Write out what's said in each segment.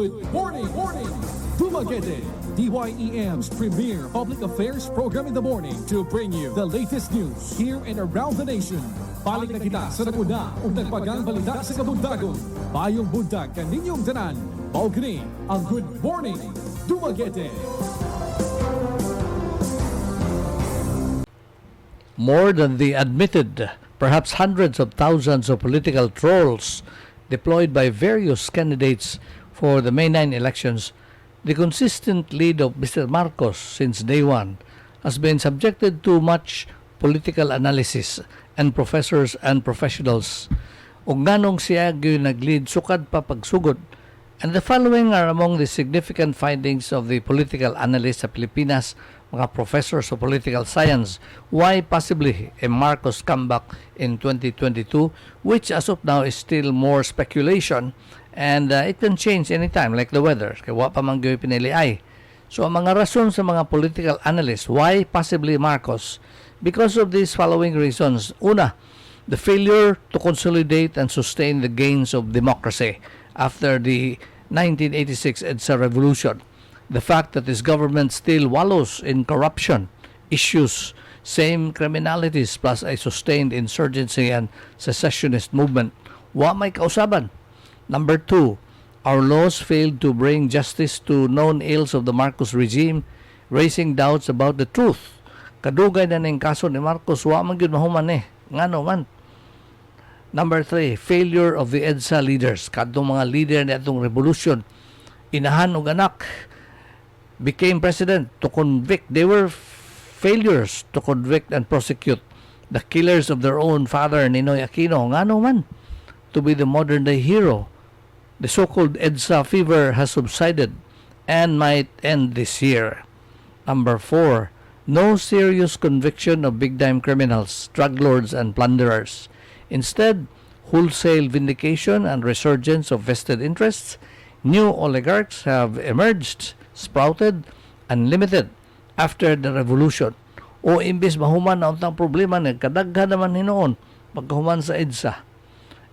Good morning, 𝐾𝐏𝐑𝐈𝐓's premier public affairs program in the morning to bring you the latest news here and around the nation. Balik na kita sa nakuna ug nagpagang balita sa kabundagon. Bayong bundag kaninyong tanan. Mao kini ang Good Morning, Dumaguete. More than the admitted, perhaps hundreds of thousands of political trolls deployed by various candidates for the May 9 elections, the consistent lead of Mr. Marcos since day one has been subjected to much political analysis and professors and professionals. Ug nganong siya gyud nag-lead sukad pa pagsugod. And the following are among the significant findings of the political analysts sa Pilipinas, mga professors of political science, why possibly a Marcos comeback in 2022, which as of now is still more speculation and it can change anytime like the weather. Kaya wa pa man gyud pinili ay. So ang mga rason sa mga political analysts, why possibly Marcos? Because of these following reasons. Una, the failure to consolidate and sustain the gains of democracy after the 1986 EDSA revolution. The fact that this government still wallows in corruption issues, same criminalities plus a sustained insurgency and secessionist movement. Wa may kausaban. Number two, our laws failed to bring justice to known ills of the Marcos regime, raising doubts about the truth. Kadugay na ning kaso ni Marcos, wa man gyud mahuman ngano man. Number three, failure of the EDSA leaders. Kadtong mga leader ni atong revolution, inahan og anak, became president to convict. They were failures to convict and prosecute the killers of their own father, Ninoy Aquino. Ngano man, to be the modern day hero. The so-called EDSA fever has subsided and might end this year. Number four, no serious conviction of big-time criminals, drug lords, and plunderers. Instead, wholesale vindication and resurgence of vested interests. New oligarchs have emerged, sprouted, unlimited after the revolution. O imbis mahuman na untang problema, nagkadaghan naman hinoon pagkahuman sa EDSA.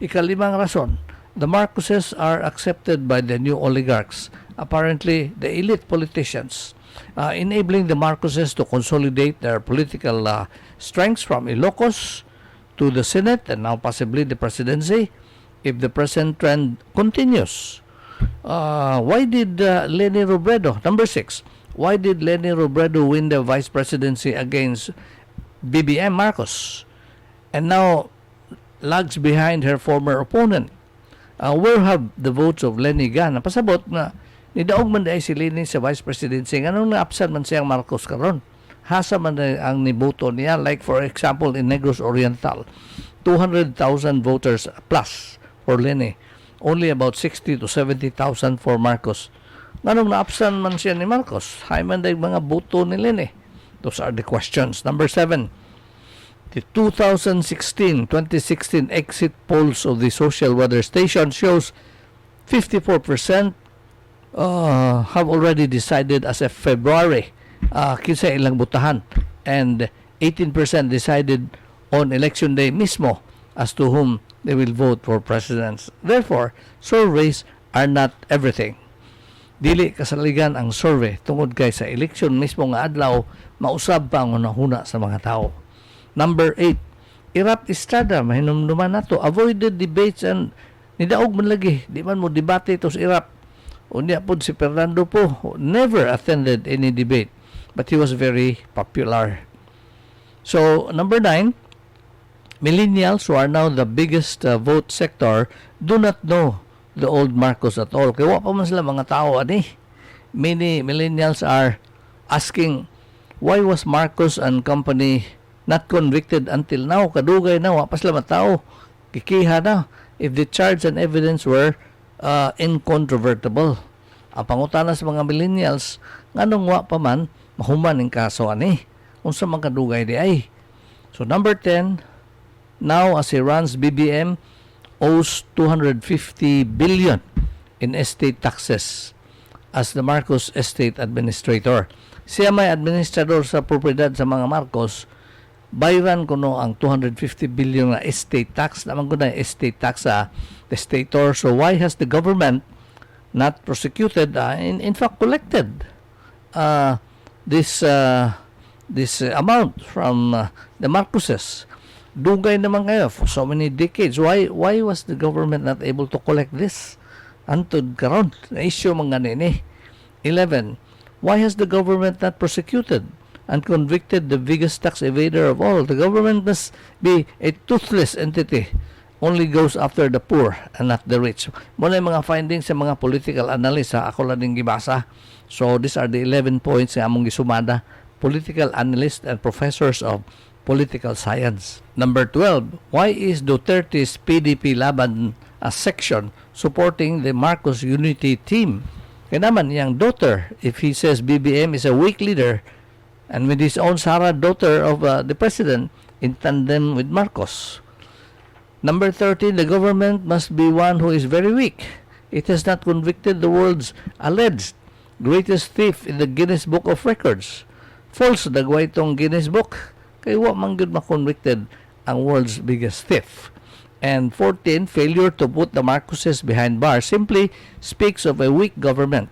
Ikalimang rason, the Marcoses are accepted by the new oligarchs, apparently the elite politicians, enabling the Marcoses to consolidate their political strengths from Ilocos to the Senate and now possibly the presidency if the present trend continues. Why did Leni Robredo, number six, why did Leni Robredo win the vice presidency against BBM Marcos and now lags behind her former opponent? Where have the votes of Leni gone? Pasabot na nidaog man dahil si Leni sa vice presidency. Anong na-absent man siyang Marcos karon? Hasa man ang niboto niya. Like for example, in Negros Oriental, 200,000 voters plus for Leni. Only about 60 to 70,000 for Marcos. Anong na-absent man siya ni Marcos? Hay man dahil mga boto ni Leni. Those are the questions. Number seven, the 2016 exit polls of the social weather station shows 54% have already decided as of February kinsa ilang butahan, and 18% decided on election day mismo as to whom they will vote for presidents. Therefore, surveys are not everything. Dili kasaligan ang survey tungod kay sa election mismo nga adlaw mausab pa ang hunahuna sa mga tao. Number 8, Irap Estrada, mahinumduman nato, avoided debates and nidaog man lagi, di man mo debate ito sa Irap. Unya po si Fernando po, never attended any debate, but he was very popular. So, number 9, millennials, who are now the biggest vote sector, do not know the old Marcos at all. Kaya wa pa man sila mga tao, ani. Many millennials are asking, why was Marcos and company not convicted until now? Kadugay na, wa pa sila matao. Kikiha na. If the charge and evidence were incontrovertible. Ang pangutana sa mga millennials, nganong wa pa man, mahuman ng kaso ani. Unsa man kadugay di ay. So number 10, now as he runs BBM, owes 250 billion in estate taxes as the Marcos estate administrator. Siya may administrador sa propriedad sa mga Marcos, bayran kuno ang 250 billion na estate tax. Naman ko na estate tax sa testator. So why has the government not prosecuted, in fact collected this amount from the Marcoses. Dugay naman kayo for so many decades. Why was the government not able to collect this? Antod karon na issue mga nini. 11. Why has the government not prosecuted and convicted the biggest tax evader of all? The government must be a toothless entity. Only goes after the poor and not the rich. Muna yung mga findings sa mga political analysts, ako lang din gibasa. So these are the 11 points nga among gisumada. Political analysts and professors of political science. Number 12, why is Duterte's PDP Laban section supporting the Marcos Unity team? Kaya naman, yung daughter, if he says BBM is a weak leader, and with his own Sarah, daughter of the president, in tandem with Marcos. Number 13, the government must be one who is very weak. It has not convicted the world's alleged greatest thief in the Guinness Book of Records. False dagway itong Guinness Book. Kaya wa man gyud ma-convicted ang world's biggest thief. And 14, failure to put the Marcoses behind bars simply speaks of a weak government,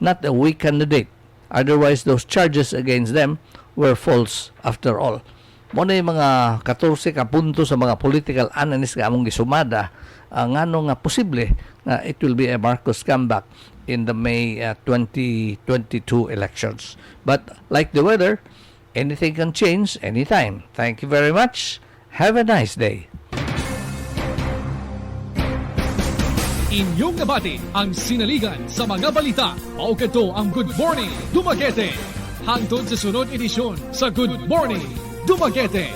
not a weak candidate. Otherwise, those charges against them were false after all. Muna yung mga 14 ka punto sa mga political analysts nga among gisumada, nga nga posible na it will be a Marcos comeback in the May 2022 elections. But like the weather, anything can change anytime. Thank you very much. Have a nice day. Inyong nabati ang sinaligan sa mga balita. Paukato ang Good Morning Dumaguete. Hangtod sa sunod edisyon sa Good Morning Dumaguete.